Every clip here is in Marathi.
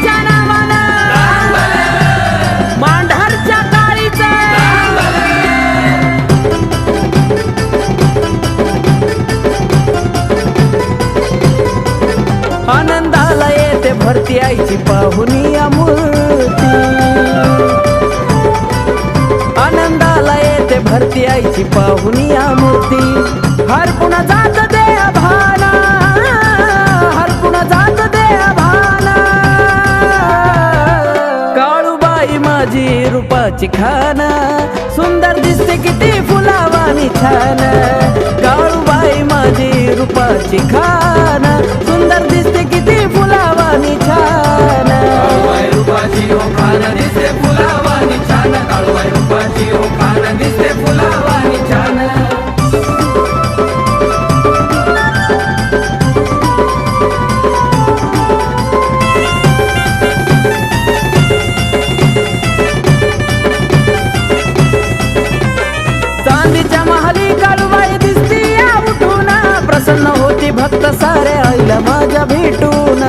बाईच्या नावानं मांढरच्या काळीचं आनंदाला येते भरती आईची पाहुनिया मूर्ती आनंदाला येते भरती आईची पाहुनिया मूर्ती हरपुण जात दे भाना हरपुण जात दे भाना काळूबाई माझी रूपाची खान सुंदर दिसते किती फुलावानी छान काळूबाई माझी रूपाची खान सुंदर दिसते किती फुलावानी छान काळूबाई रूपाची हो खान दिसते फुलावानी छान काळूबाई रूपाची हो खान दिसते फुलावानी छान चांदीच्या महाली काळूबाई दिसती या उठून प्रसन्न होती भक्त सारे आईला माझ्या भेटून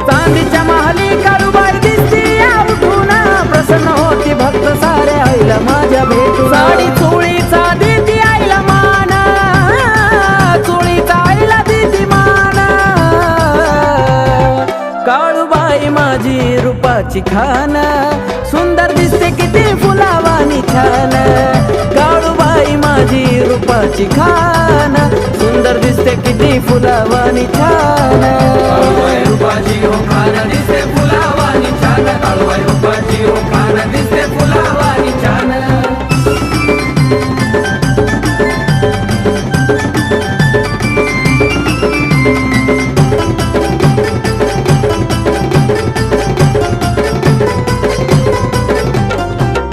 चांदीच्या महाली काळूबाई दिसती या उठून प्रसन्न होती भक्त सारे आईला माझ्या भेटून साडी चोळीचा देती आईला मान चोळीचा आईला देती मान काळूबाई माझी रूपाची खान सुंदर दिसते किती फुलावानी छान काळूबाई माझी रूपाची खान सुंदर दिसते किती फुलावानी छान काळूबाई रूपाची हो खान दिसते फुलावानी छान काळूबाई रूपाची हो खान दिसते फुलावानी छान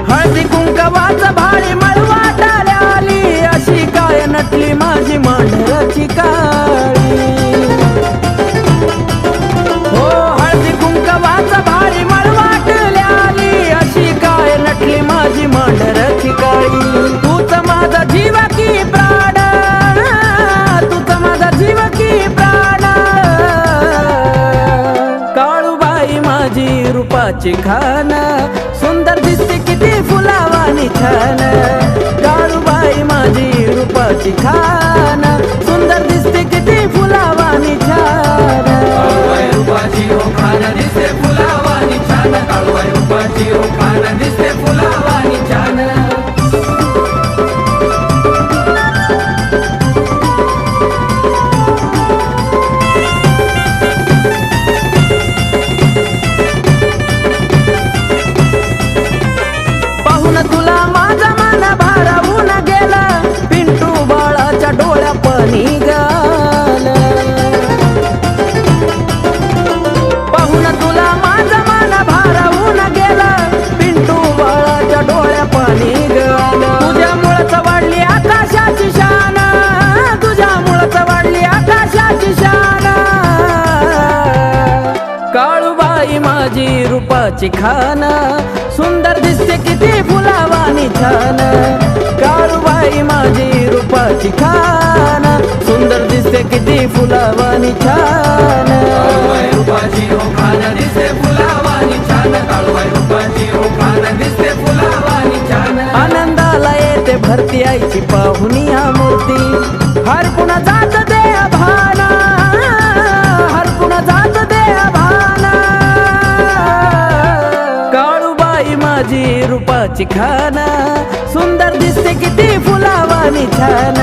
हळदी कुंकवाचं भाळी मळवाटाला आली अशी काय नटली माझी मांढराची काळी हो हळदी कुंकवाचं भाळी मळवाटाला आली अशी काय नटली माझी मांढराची काळी तूच माझा जीव की प्राण तूच माझा जीव की प्राण काळूबाई माझी रूपाची खान सुंदर दिसते किती फुलावानी छान काळूबाई माझी रूपाची खान सुंदर दिसते किती फुलावानी छान काळूबाई रूपाची हो खान दिसते फुलावानी छान काळूबाई रूपाची हो खान दिसते फुलावानी छान पाहून तुला माझा मन भारावून गेला पिंटू बाळाच्या डोळ्या पाणी गाल पाहून तुला माझा मन भारावून गेला पिंटू बाळाच्या डोळ्या पाणी गाल तुझ्यामुळंच वाढली आकाशाची शान तुझ्यामुळंच वाढली आकाशाची शान काळूबाई माझी रूपाची खान सुंदर दिसते किती फुलावानी छान काळूबाई माझी रूपाची खान सुंदर दिसते किती फुलावानी छान काळूबाई रूपाची हो खान दिसते फुलावानी छान काळूबाई रूपाची हो खान दिसते फुलावानी छान आनंदाला येते भरती आईची पाहुनिया मूर्ती हरपुण जात दे भाना हरपुण जात दे भाना काळूबाई माझी रूपाची खान सुंदर दिसते किती फुलावानी छान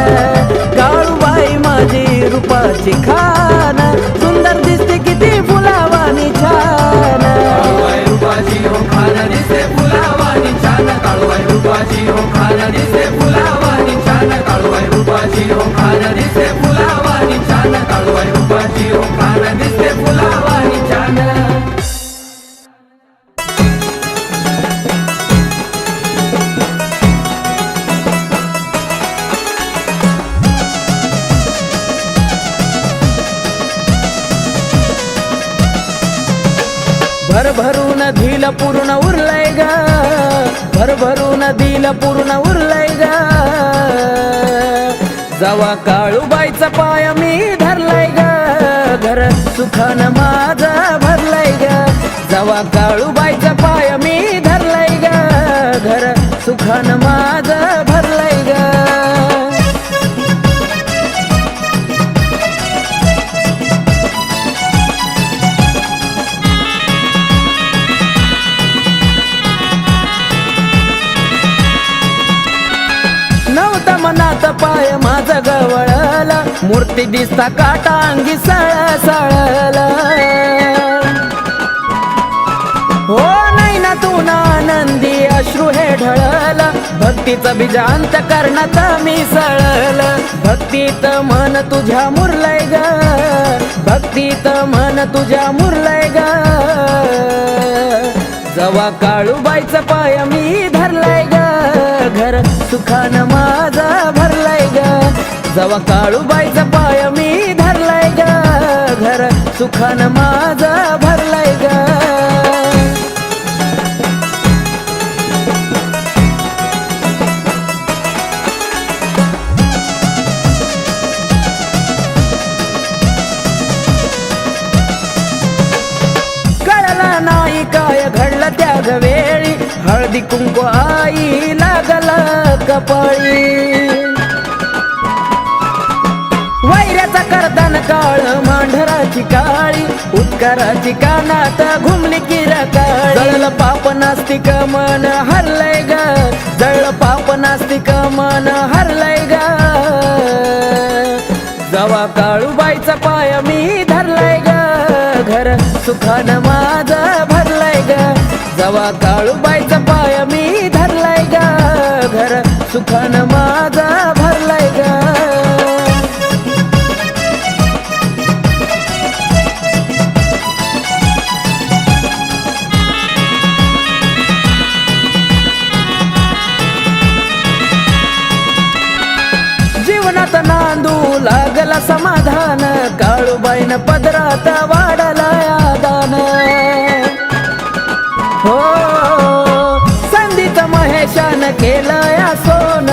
काळूबाई माझी रूपाची खान सुंदर दिसते किती फुलावानी छान काळूबाई रूपाची हो खान दिसते फुलावानी छान काळूबाई रूपाची हो खान दिसते फुलावानी छान काळूबाई रूपाची हो खान दिसते फुलावानी छान काळूबाई रूपाची हो खान दिसते फुलावानी छान भरभरून दिल पूर्ण उरलंय ग भरभरून दिल पूर्ण उरलंय ग जवा काळूबाईचा पाय मी धरलाय ग घर सुखान माझं भरलंय ग जवा काळूबाईचा पाय मी धरलंय ग घर सुखान माझं भरलंय ग नव्हता मनात पाय माझा गवळला मूर्ती दिसता काटा अंगी सळसळला हो नाही ना तू ना आनंदी अश्रू हे ढळला भक्तीचं बीज अंतकरणात मिसळला भक्तीत मन तुझ्या मुरलंय ग भक्तीत मन तुझ्या मुरलंय ग जवा काळूबाईचा पाय मी धरलाय ग घर सुखान माझा भरलाय ग जवा काळूबाईचा पाय मी धरलाय ग घर सुखान माझा भरलाय ग नाही काय घडलं त्या वेळी हळदी कुंकू आई लागला कपाळी वैऱ्याचा करदान काळ मांढराची काळी उत्काराची कानात घुमली किरकाळी जळलं पाप नास्तिक मन हरलंय ग जळलं पाप नास्तिक मन हरलंय ग जवा काळूबाईचा पाय मी धरलाय ग घर सुखान माझं भरलाय ग जवा काळूबाईचा पाय मी धरलाय ग घर सुखान माझं भरलाय ग जीवनात नांदू लागला समाधान काळूबाईन पदरात वाढला दान हो संधीत महेशान केलं या सोन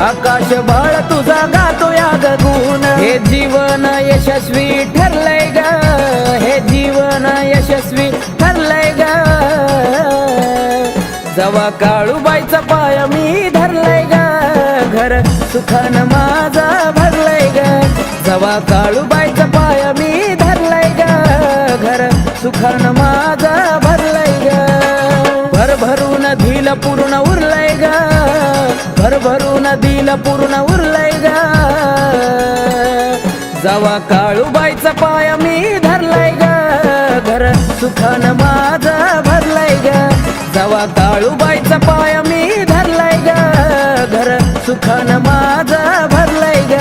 आकाश बाळ तुझा गातो या गुण हे जीवन यशस्वी ठरलंय ग हे जीवन यशस्वी ठरलंय ग जवा काळूबाईचा पाय मी धरलंय ग घर सुखान माझा भरलंय ग जवा काळूबाईचा पाय मी धरलंय ग घर सुखान माझा भरलंय ग भरभरून दिल पूर्ण उरलंय ग भरभरून दिल पूर्ण उरलंय ग जवा काळूबाईचा पाय मी धरलंय ग घर सुखान माझा भरलंय ग जवा काळूबाईचा पाय मी धरलाय ग घर सुखान माझा भरलाय ग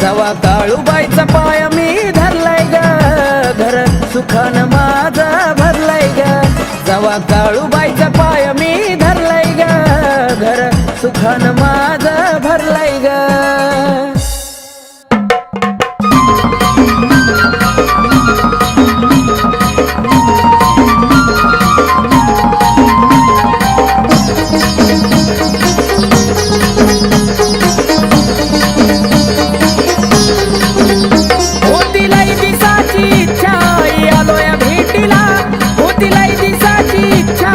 जवा काळूबाईचा पाय मी धरलाय ग घर सुखान माझा भरलाय ग जवा काळूबाईचा पाय मी धरलाय ग घर सुखान माझा भरलाय ग होती दिसाची इच्छा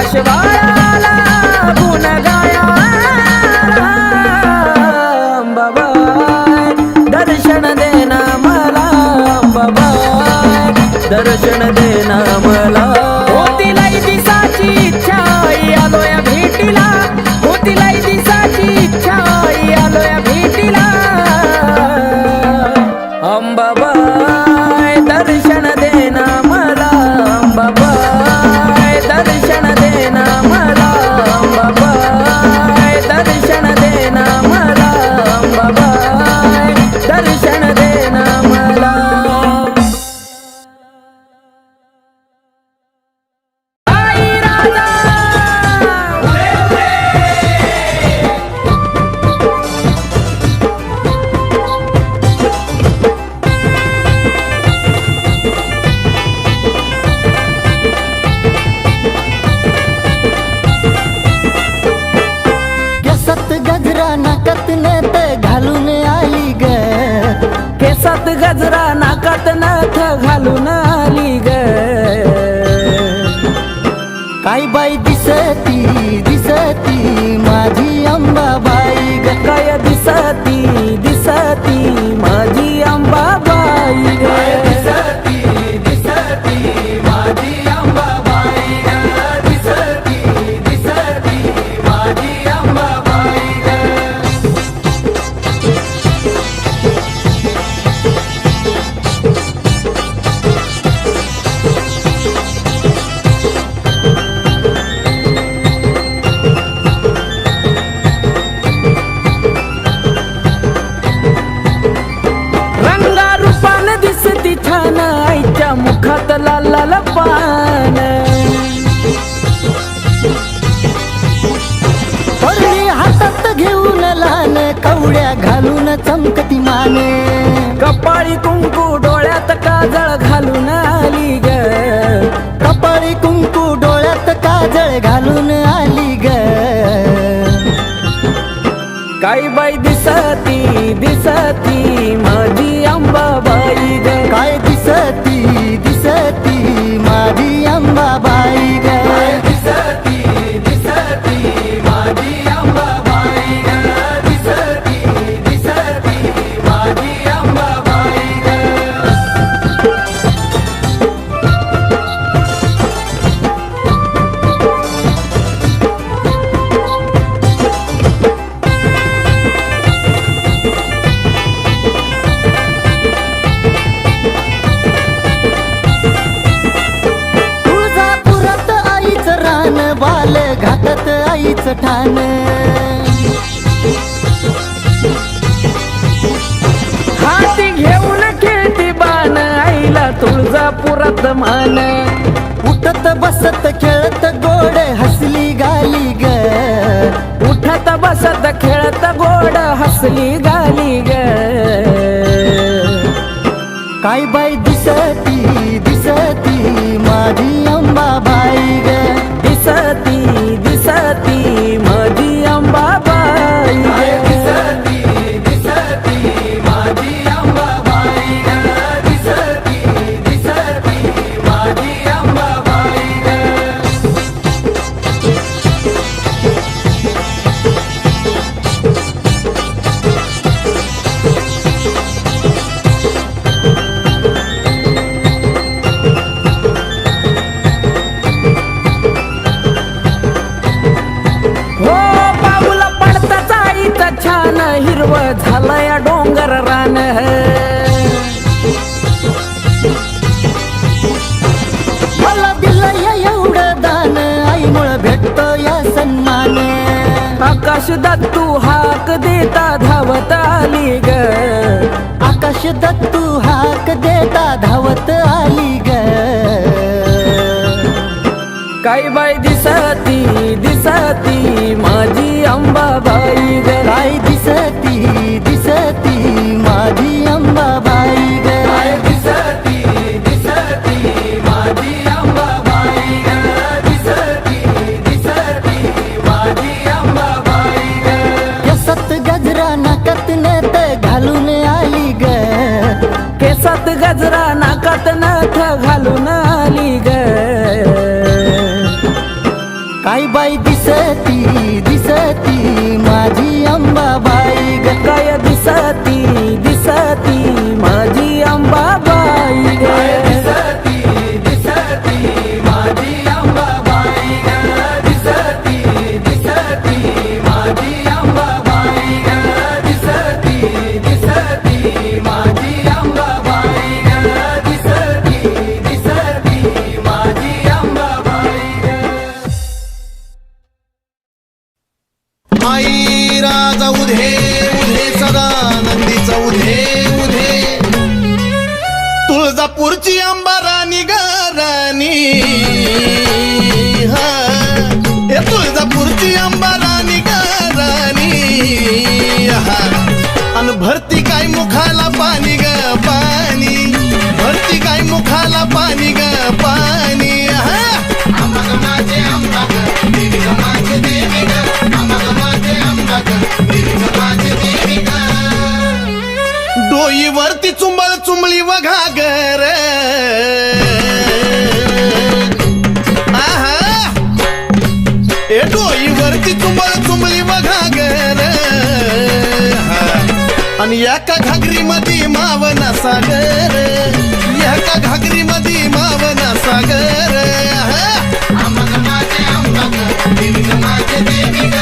आकाश बाळाला गुण गाया अंबाबाई दर्शन देना मला अंबाबाई दर्शन देना मला होतीलाई दिसाची इच्छा आलोया भेटीला होतीलाई दिसाची इच्छा आलोया भेटीला अंबाबाई दर्शन देना मला अंबाबाई दर्शन देना मला अंबाबाई दर्शन देना मला अंबाबाई दर्शन देना मला आई राजा केसात गजरा नाकात नथ घालून आली ग केसात गजरा नाकात नथ घालून आली ग काय बाई दिसती दिसती माझी अंबाबाई ग काय दिसती दिसती माझी अंबाबाई ग दिसती दिसती माझी अंबाबाई ग दिसती दिसती माझी अंबाबाई ग रंगारूपान दिसती छान आईच्या मुखात लाल लाल पान पडली हातात घेऊन लहान कवड्या घालून चमकती माने कपाळी कुंकू डोळ्यात काजळ घालून आली ग कपाळी कुंकू डोळ्यात काजळ घालून आली ग काय बाई दिसती दिसती माझी अंबाबाई ग काय दिसती दिसती माझी अंबाबाई ग दिसती दिसती माझी अंबाबाई ग दिसती दिसती माझी अंबाबाई ग तुळजापुरात आईचं रान बाल घाटात आईचं ठाण हाती घेऊन खेळती बाण आईला तुळजापुरात मान उठत बसत खेळत गोड हसली गाली ग उठत बसत खेळत गोड हसली गाली ग काय बाई दिसती दिसती माझी अंबाबाई ग दिसती दिसती माझी अंबाबाई ग दिसती दिसती माझी अंबाबाई ग दिसती दिसती माझी अंबाबाई ग हो पाऊला पडताच आईचा छान हिरव झालंय डोंगर रान मला दिलं एवढं दान आईमुळं भेटतो या सन्मान आकाश दत्तू हाक देता धावत आली ग आकाश दत्तू हाक देता धावत आली ग काय बाई दिसती दिसती माझी अंबाबाई ग काय दिसती दिसती माझी अंबाबाई ग दिसती दिसती माझी अंबाबाई ग दिसती दिसती माझी अंबाबाई ग केसात गजरा नाकात नथ घालून आली ग केसात गजरा नाकात नथ घालून आली ग काय बाई दिसती दिसती माझी अंबाबाई ग काय दिसती दिसती माझी अंबाबाई ग दिसती दिसती माझी अंबाबाई ग दिसती दिसती माझी अंबाबाई ग दिसती दिसती माझी अंबाबाई ग दिसती दिसती माझी अंबाबाई ग आई राजा उधे उधे सदा नंदीचा उधे उधे तुळजापूरची अंबा राणी ग राणी हा हे तुळजापूरची अंबा राणी ग राणी हा अन भरती काय मुखाला पाणी ग पाणी भरती काय मुखाला पाणी ग पाणी हा माझे अंबा ग देवी ग माझे देवी ग डोईवरती चुंबळ चुंबळी वघा गर आहा ए डोईवरती चुंबळ चुंबळी वघा गर आणि एका घागरी मध्ये मावना सागर एका घागरी मध्ये मावना सागर माझे अंबा देवी ग माझे देवी ग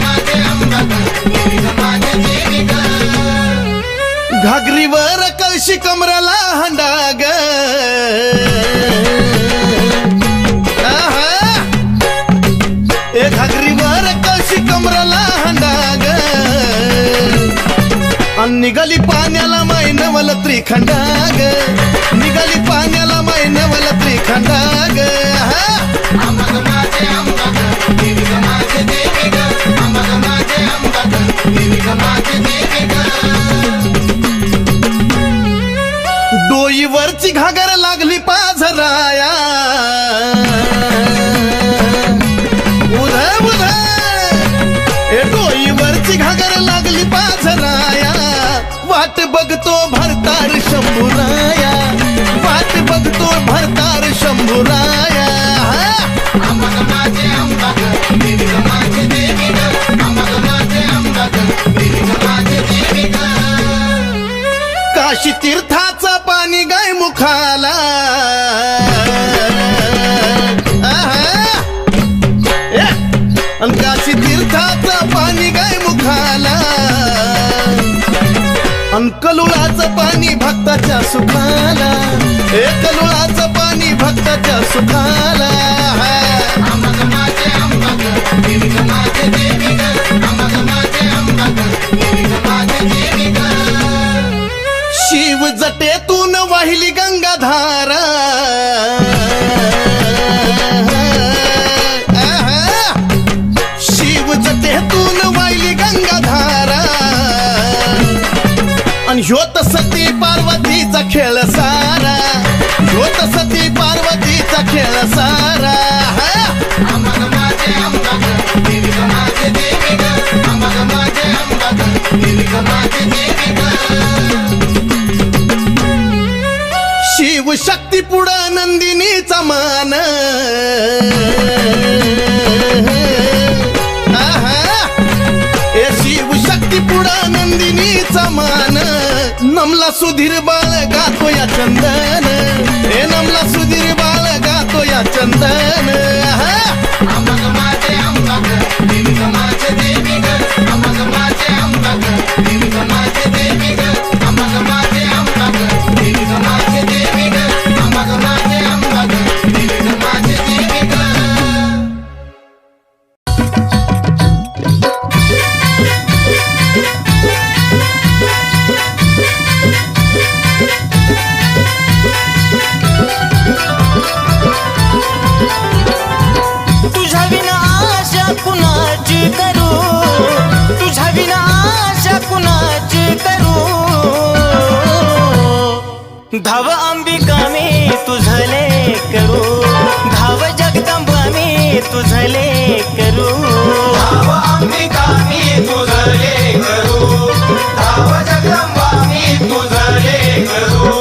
माझे अंबा देवी ग माझे देवी ग घागरीवर कळशी कमराला हंडाग ए घागरीवर कळशी कमराला हंडाग आणि निघाली पाण्याला मैनवल त्रिखंडाग निघाली पाण्याला मैनवल त्रिखंडाग माझे अंबा देवी ग माझे देवी ग माझे अंबा देवी ग माझे देवी ग डोईवरची घागर लागली पाझराया उध उध ए डोईवरची घागर लागली पाझराया वाट बघतो भरतार शंभूराया वाट बघतो भरतार शंभूराया माझे अंबा देवी ग माझे देवी ग माझे अंबा देवी ग माझे देवी ग काशी तीर्थाचा पाणी गाय मुखाला आणि काशी तीर्थाचं पाणी गाय मुखाला आणि कलुळाचं पाणी भक्ताच्या सुखाला हे कलुळाचं पाणी भक्ताच्या सुखाला माझे अंबा देवी ग माझे देवी ग माझे अंबा देवी ग माझे देवी ग शिव जटेतून वाहिली गंगाधारा शिव जटेतून वाहिली गंगाधारा आणि ह्योत सती पार्वतीचा खेळ सारा ह्योत सती पार्वतीचा खेळ सारा माझे अंबा देवी ग माझे देवी ग माझे अंबा देवी ग माझे देवी ग शिव शक्ती पुढं नंदिनीचा मान ए शिव शक्ती पुढं नंदिनीचा मान नमला सुधीर बाळ गातो या चंदन ए नमला सुधीर बाळ गातो या चंदन माझे अंबा देवी ग माझे देवी ग माझे अंबा देवी ग माझे देवी ग माझे अंबा देवी ग माझे देवी ग माझे अंबा देवी ग माझे देवी ग तुझ्या विना आशा कुणाची करू तुझ्या विना आशा कुणाची करू धाव अंबिका मी तुझले करू धाव जगदंबा मी तुझले करू धाव अंबिका मी तुझले करू धाव जगदंबा मी तुझले करू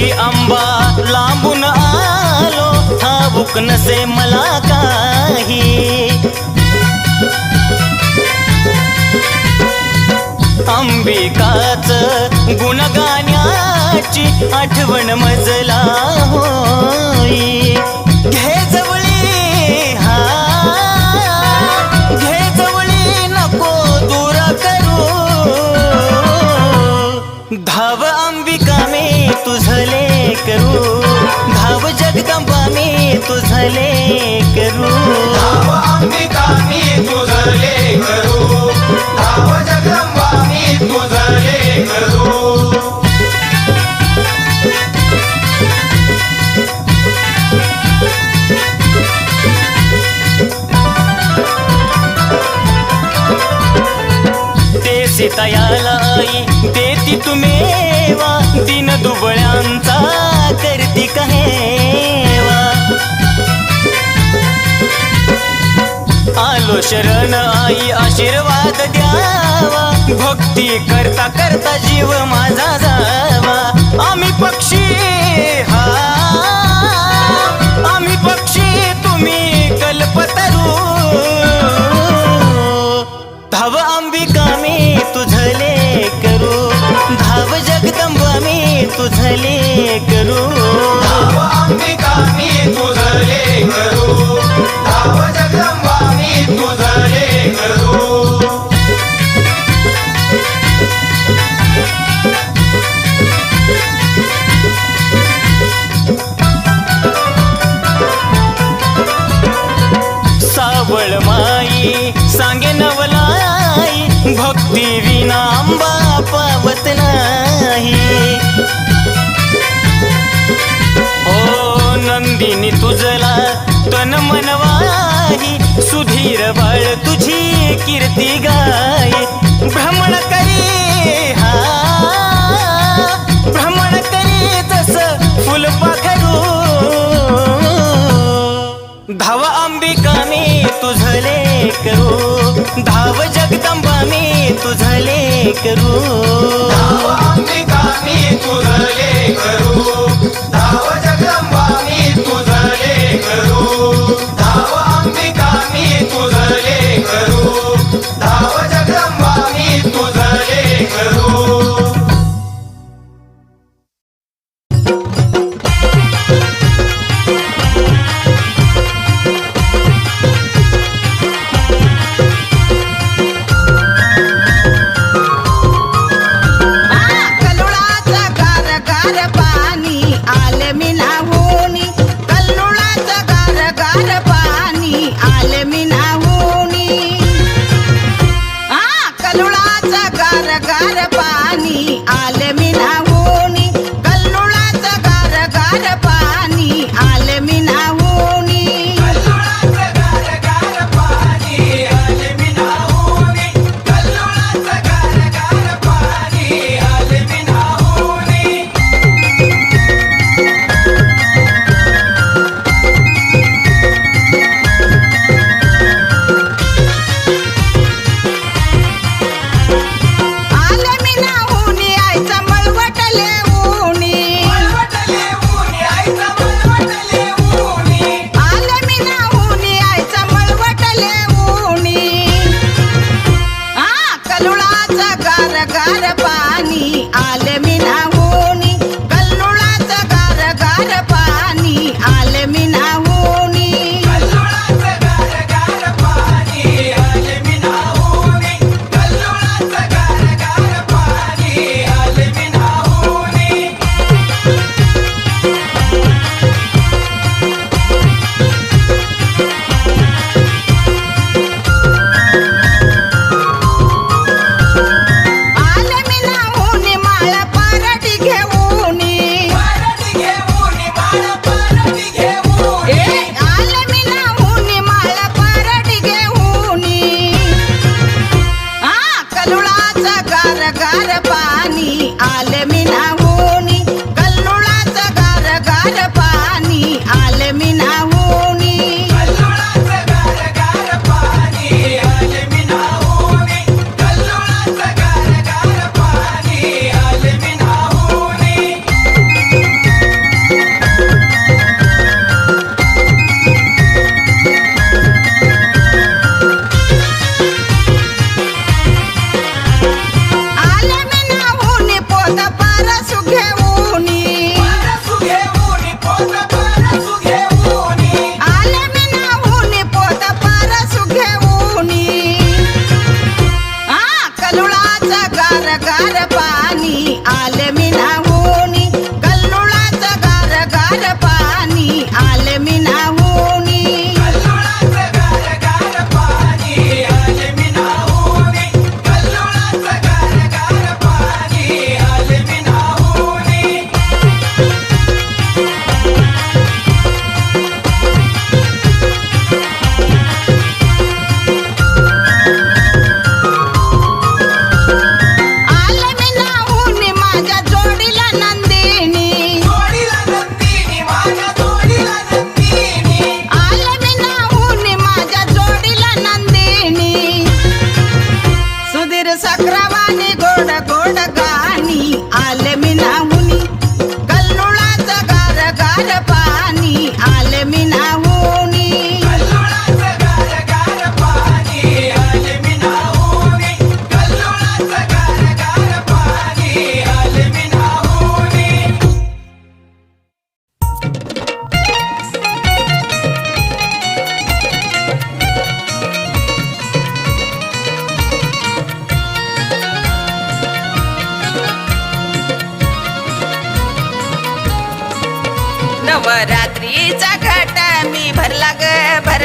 पुरती आंबा लांबून आलो ठाऊक नसे मला काही अंबिकाच गुणगाण्याची आठवण मजला होई घे जवळी हा घे जवळी नको दूर करू धाव अंबिका मी तुझले करू धाव जगदंबा मी तुझले करू धाव अंबिका मी तुझले करू धाव जगदंबा मी तुझले करू ते सीतायाला आई देती तुम्हेवा दिन दुबळ्यांचा करती कहेवा आलो शरण आई आशीर्वाद द्यावा भक्ती करता करता जीव माझा जावा आम्ही पक्षी हा आम्ही पक्षी तुम्ही कल्पतरू धाव अंबिका मी तुझले करू धाव जगदंबा मी तुझले करू धाव अंबिका मी तुझले करू धाव जगदंबा मी तुझले करू सावळ माई सांगे नवलाई भक्ती विना आंबा पावत नाही हो नंदिनी तुझला तन मनवाही सुधीर बाळ तुझी कीर्ती गाय भ्रमण करी हा भ्रमण करी तस फुलपाखरू धाव अंबिका मी तुझले करू धाव जगदंबा मी तुझले करू धाव अंबिका मी तुझले करू धाव जगदंबा मी तुझले करू धाव अंबिका मी तुझले करू धाव जगदंबा मी तुझले करू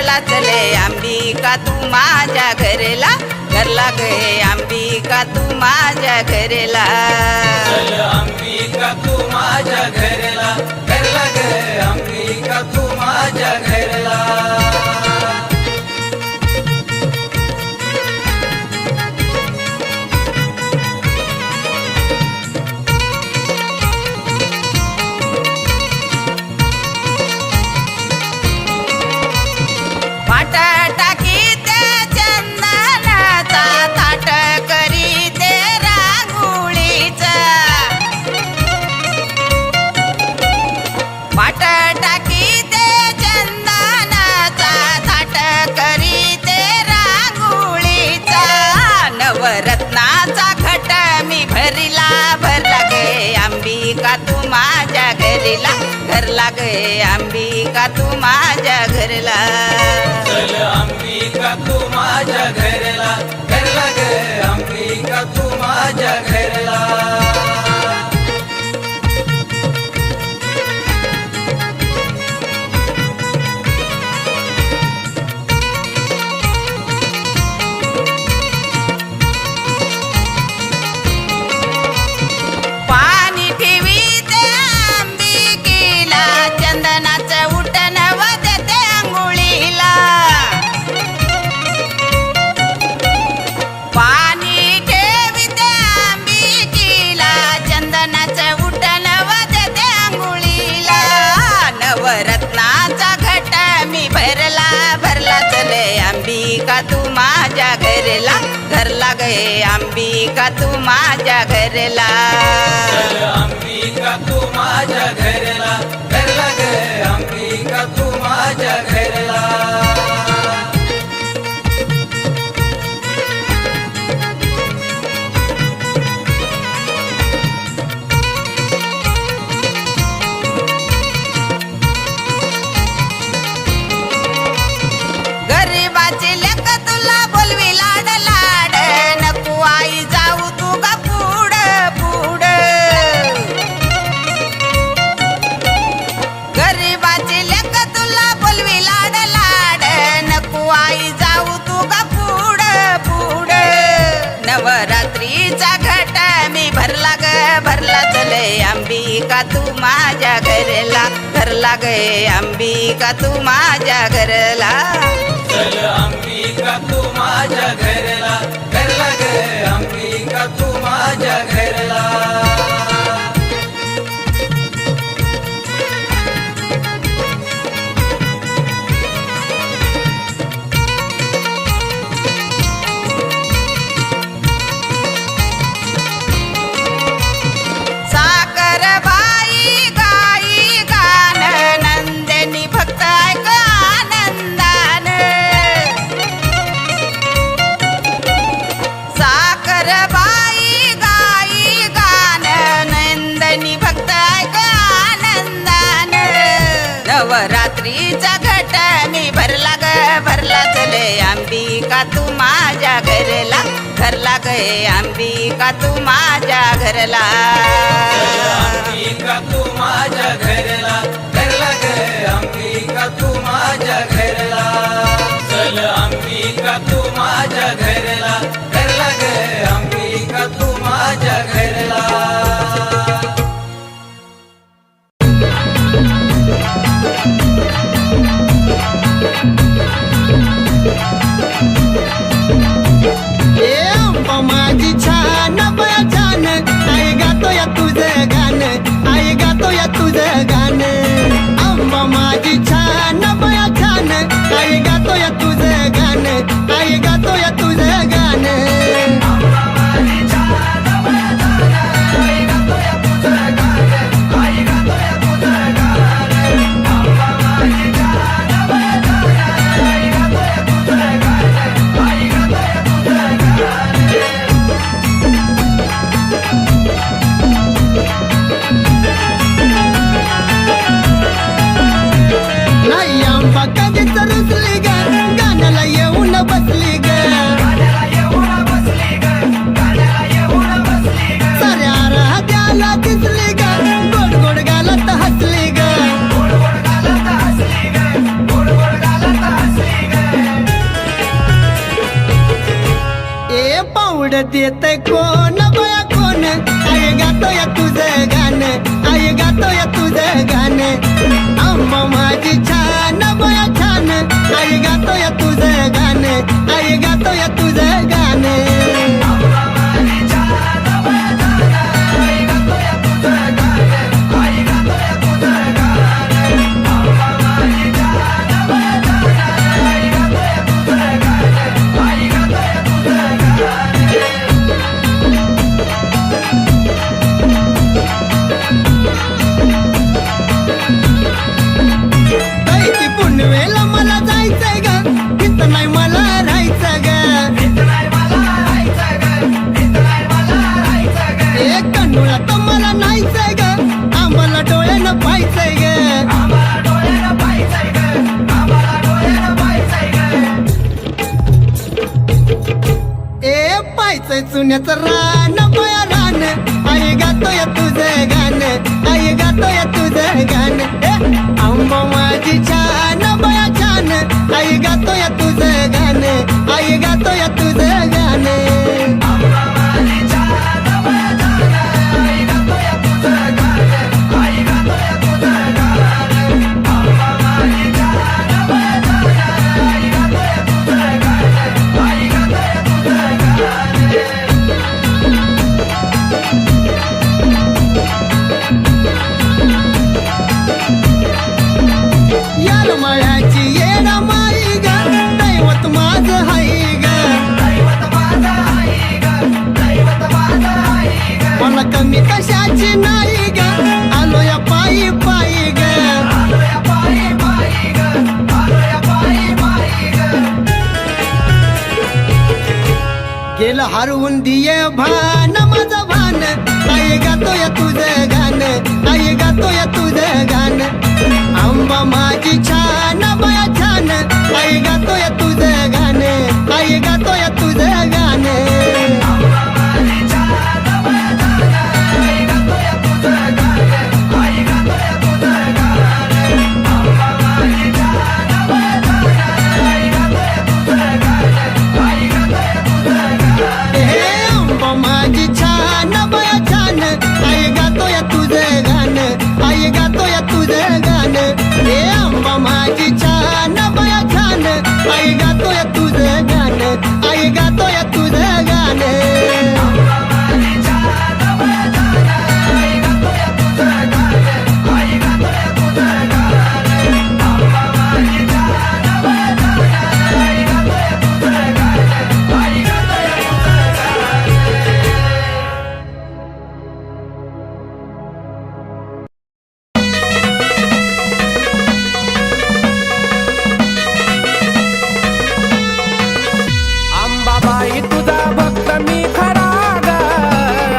भरला चले अंबिका तू माझ्या घरला घरला गे अंबिका तू माझ्या घरला चल अंबिका तू माझ्या घरला घरला ग अंबिका तू माझ्या घरला पाट टाकी ते चंदनाचा ताट करी ते रांगोळीचा पाट टाकी ते चंदनाचा ताट करी ते रांगोळीचा नवरत्नाचा घट मी भरला भरला गे अंबिका तू माझ्या घरला घरला गे अंबिका तू माझ्या घरला चल अंबिका तू माझ्या घरला घरला ग अंबिका तू माझ्या घरला पाणी ठेवी ते अंबिकेला चंदनाचं उठण वाजते अंघोळीला पाणी ठेवी ते अंबिकेला चंदनाचं उठण वाजते अंघोळीला नवरत्नाचा घट मी भरला भरला चले अंबिका तू माझ्या घरला घरला गे अंबिका तू माझ्या घरला चल अंबिका तू माझ्या घरला घरला ग अंबिका तू माझ्या घरला गरीबाची लेक तुला बोलवी लाड लाड नको आई जाऊ तू गा पुढ पुढ गरीबाची लेक तुला बोलवी लाड लाड नको आई जाऊ तू गा पुढ पुढ नवरात्रीचा घट मी भरला ग भरला चले अंबिका तू माझ्या घरला घरला गे अंबिका तू माझ्या घरला चल अंबिका तू माझ्या घरला घरला ग अंबिका तू माझ्या घरला साकर बाई गाई गान नंदिनी भक्त ऐक आनंदान साकर बाई गाई गान नंदिनी भक्त ऐक आनंदान नवरात्रीचा घट मी भरला ग भरला चले अंबिका तू माझ्या घरला घरला गे अंबिका तू माझ्या घरला अंबिका तू माझ्या घरला घरला ग अंबिका तू माझ्या घरला चल अंबिका तू माझ्या घरला घरला ग अंबिका तू माझ्या घरला ए अंबा माझी छान बया छान काय गातो या तुझं गाणं एवढं देतय कोण बया कोण आई गातोय तुझं गाणं आई गातोय तुझं गाणं आंबा माझी छान बया छान आई गातोय तुझं गाणं आई गातोय तुझं गाणं पुनवेला मला जायचंय ग इथं नाही मला राहायचं ग एक कन्नूला तर मला नाहीचंय ग आम्हाला डोळ्यानं पाहायचंय ग ए पाहायचंय चुन्याचं रान बया रान आई गातोय तुझं गाणं आई गातोय तुझं गाणं आंबा माझी छान बया छान आई गातोय तुझं गाणं आई गातोय तुझं गाणं यार मायाची येडा माई ग दैवत माझं हाय ग मला कमी कशाची नाही ग आलो या पायी पायी ग गेलं हरवून दिये भान माझं भान आई गातोय तुझं गाणं आई गातोय तुझं गाणं आंबा माझी छान बया छान आई गातोय तुझं गाणं आई गातोय तुझं गाणं आंबा माझी छान बया छान आई गातोय तुझं गाणं आई गातोय तुझं गाणं हे आंबा माझी छान बया छान आई गातोय तुझं गाणं आई गातोय तुझं गाणं अंबाबाई तुझा भक्त मी खरा ग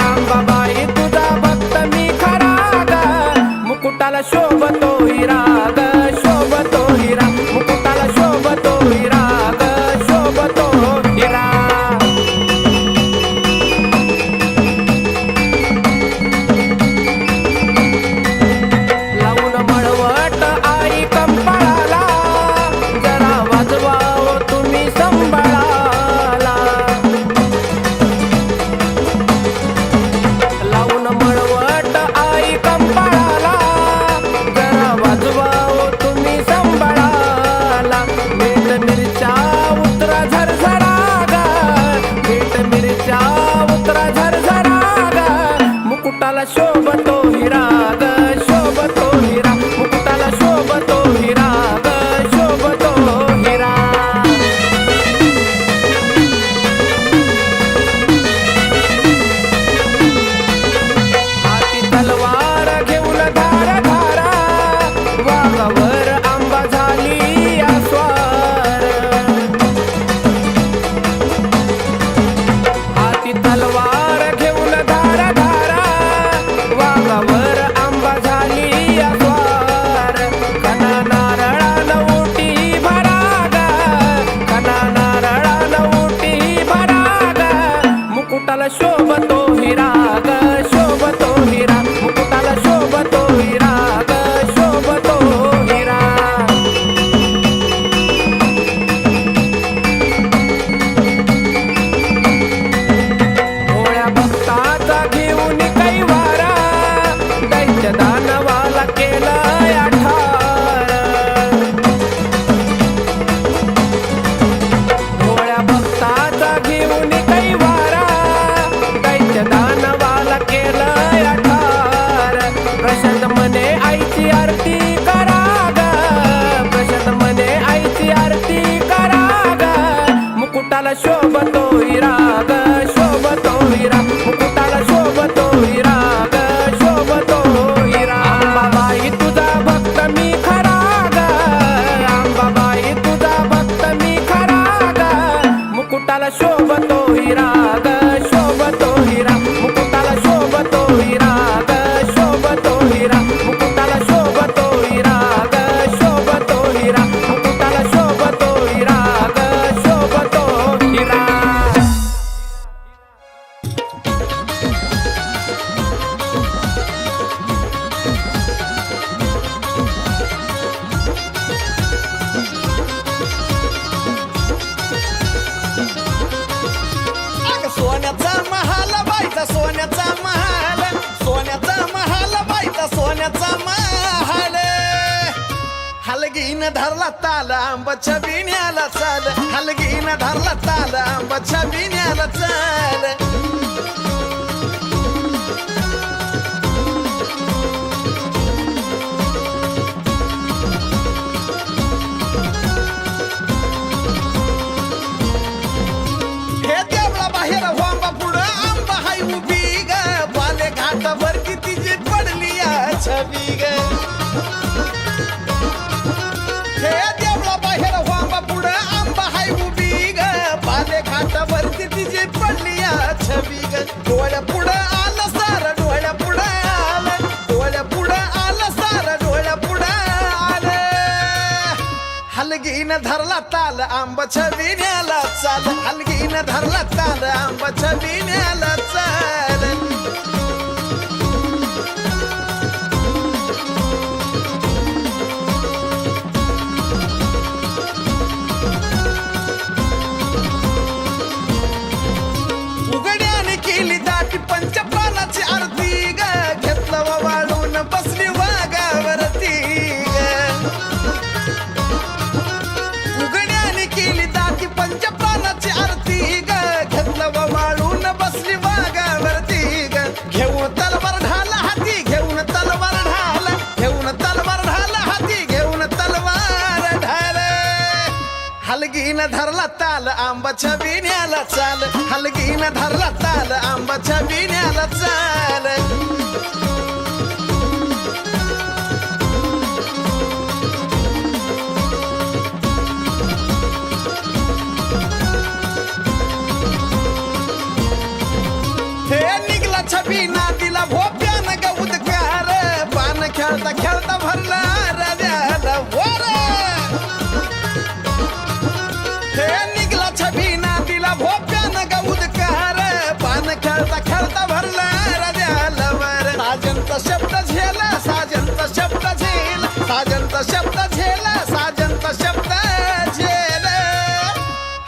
अंबाबाई तुझा भक्त मी खरा ग मुकुटाला शोभतो हिरा ग शोभतो हिरा मुकुटाला शोभतो हिरा ग शोभतो हिरा लावून मळवट आई कंपाळाला जरा वाजवाव तुम्ही संभाळाला लावून मळवट आई कंपाळाला जरा वाजवाव तुम्ही संभाळाला मीठ मिरच्या उतरा झरझरा ग मीठ मिरच्या उतरा झरझरा ग मुकुटाला शोभतो हिरा ग शोभतो हिरा मुकुटाला शोभतो हिरा ग शोभतो हिरा हाती तलवार घेऊन धार धारा वाघावर आंबा झाली आस्वार हाती तलवार घेऊन धार धारा वाघावर आंबा मुकुटाला शोभतो हिरा ग शोभतो हिरा मुकुटाला शोभतो हिरा ग शोभतो हिरा अंबाबाई तुझा भक्त मी खरा ग अंबाबाई तुझा भक्त मी खरा ग मुकुटाला शोभतो हिरा ग शोभतो हिरा मुकुटाला शोभतो हिरा ग शोभतो हिरा मुकुटाला शोभतो हिरा ग शोभतो हिरा मुकुटाला शोभतो हिरा ग शोभतो हिरा अगं सोन्याचा महाल बाईचा सोन्याचा महाल सोन्याचा महाल बाईचा सोन्याचा महाल हलगीन धरला ताल आंबाच्या बिण्याला चाल हलगीन धरला ताल आंबाच्या बिण्याला चाल हे देवळा बाहेर वांबा पुढं आंबा हाय उभी ग बाले घाटावरती तिची पडली या छबी ग हे देवळा बाहेर वांबा पुढं आंबा हाय उभी ग बाले घाटावरती तिची पडली या छबी ग डोळ्या पुढं आलं सार डोळ्या पुढं आलं डोळ्या पुढं आलं सार डोळ्या पुढं आलं हलगीन धरला ताल आंबाच्या बिण्याला चाल हलगीन धरला ताल आंबाच्या बिण्याला चाल उघड्याने केली दाटी पंचप्राणाची आरती ग घेतलं वाळून बसली वाघावरती ग उघड्याने केली दाटी पंचप्राणाची आरती ग घेतलं वाळून बसली वाघावरती ग घेऊन तलवार ढाल हाती घेऊन तलवार ढाल घेऊन तलवार ढाल हाती घेऊन तलवार ढाल हलगीन धरला ताल आंबाच्या बिण्याला चाल हलगीन धरला ताल आंबाच्या बिण्याला चाल हे निघला छबी नातीला भोप्यान गौदकार पान खेळता खेळता भरला राजाला वर हे निघला छबी नातीला भोप्यान गौदकार पान खेळता खेळता भरला राजाला वर साजंचा शब्द झेला साजंचा शब्द झेल साजंचा शब्द झेला साजंचा शब्द झेल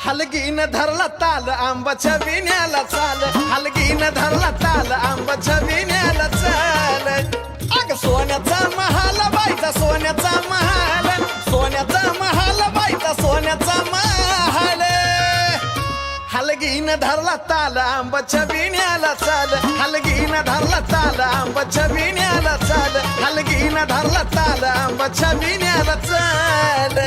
हलगीन धरला ताल आंबाच्या बिण्याला चाल हलगीन धरला ताल आंबाच्या बिण्याला चाल अग सोन्याचा महाल बाईचा सोन्याचा महाल सोन्याचा महाल बाईचा सोन्याचा महाल हलगीन धरला ताल आंबाच्या बिण्याला चाल हलगीन धरला ताल आंबाच्या बिण्याला चाल हलगीन धरला ताल आंबाच्या बिण्याला चाल